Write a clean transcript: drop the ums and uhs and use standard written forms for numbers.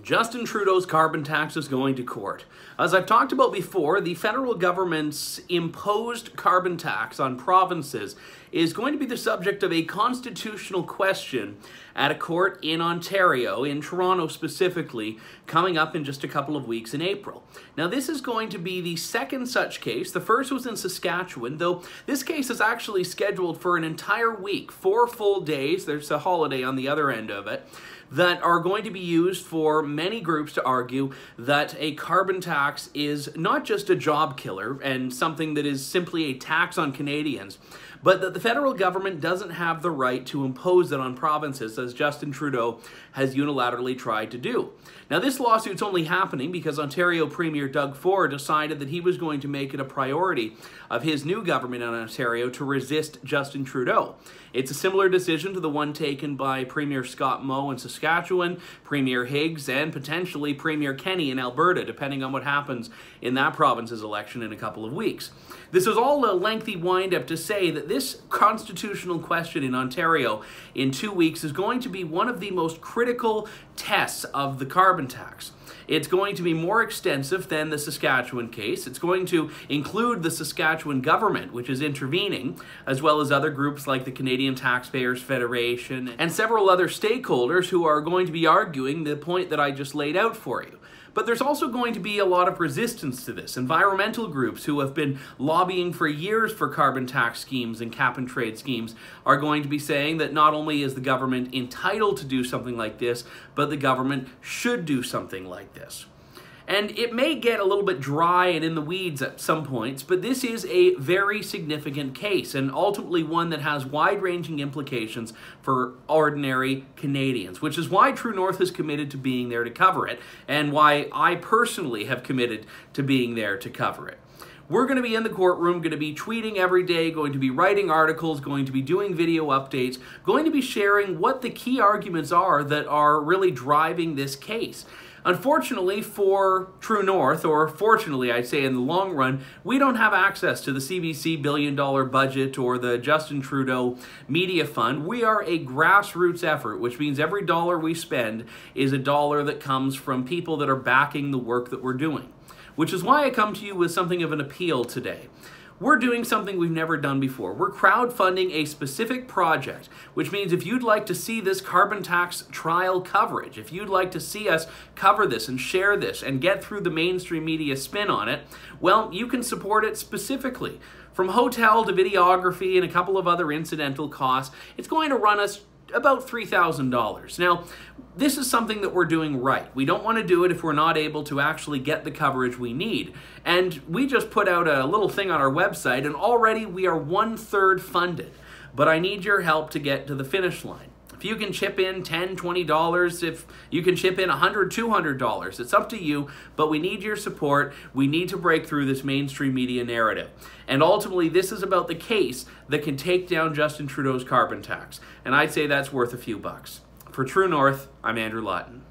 Justin Trudeau's carbon tax is going to court. As I've talked about before, the federal government's imposed carbon tax on provinces is going to be the subject of a constitutional question at a court in Ontario, in Toronto specifically, coming up in just a couple of weeks in April. Now, this is going to be the second such case. The first was in Saskatchewan, though this case is actually scheduled for an entire week, 4 full days. There's a holiday on the other end of it, that are going to be used for many groups to argue that a carbon tax is not just a job killer and something that is simply a tax on Canadians, but that the federal government doesn't have the right to impose it on provinces, as Justin Trudeau has unilaterally tried to do. Now, this lawsuit's only happening because Ontario Premier Doug Ford decided that he was going to make it a priority of his new government in Ontario to resist Justin Trudeau. It's a similar decision to the one taken by Premier Scott Moe in Saskatchewan, Premier Higgs, and potentially Premier Kenney in Alberta, depending on what happens in that province's election in a couple of weeks. This is all a lengthy wind-up to say that this constitutional question in Ontario in 2 weeks is going to be one of the most critical tests of the carbon tax. It's going to be more extensive than the Saskatchewan case. It's going to include the Saskatchewan government, which is intervening, as well as other groups like the Canadian Taxpayers Federation and several other stakeholders who are going to be arguing the point that I just laid out for you. But there's also going to be a lot of resistance to this. Environmental groups who have been lobbying for years for carbon tax schemes and cap-and-trade schemes are going to be saying that not only is the government entitled to do something like this, but the government should do something like this. And it may get a little bit dry and in the weeds at some points, but this is a very significant case, and ultimately one that has wide-ranging implications for ordinary Canadians, which is why True North is committed to being there to cover it, and why I personally have committed to being there to cover it. We're going to be in the courtroom, going to be tweeting every day, going to be writing articles, going to be doing video updates, going to be sharing what the key arguments are that are really driving this case. Unfortunately for True North, or fortunately I'd say in the long run, we don't have access to the CBC billion-dollar budget or the Justin Trudeau Media Fund. We are a grassroots effort, which means every dollar we spend is a dollar that comes from people that are backing the work that we're doing. Which is why I come to you with something of an appeal today. We're doing something we've never done before. We're crowdfunding a specific project, which means if you'd like to see this carbon tax trial coverage, if you'd like to see us cover this and share this and get through the mainstream media spin on it, well, you can support it specifically. From hotel to videography and a couple of other incidental costs, it's going to run us about $3,000. Now, this is something that we're doing right. We don't want to do it if we're not able to actually get the coverage we need. And we just put out a little thing on our website, and already we are 1/3 funded. But I need your help to get to the finish line. If you can chip in $10, $20, if you can chip in $100, $200, it's up to you, but we need your support. We need to break through this mainstream media narrative. And ultimately, this is about the case that can take down Justin Trudeau's carbon tax. And I'd say that's worth a few bucks. For True North, I'm Andrew Lawton.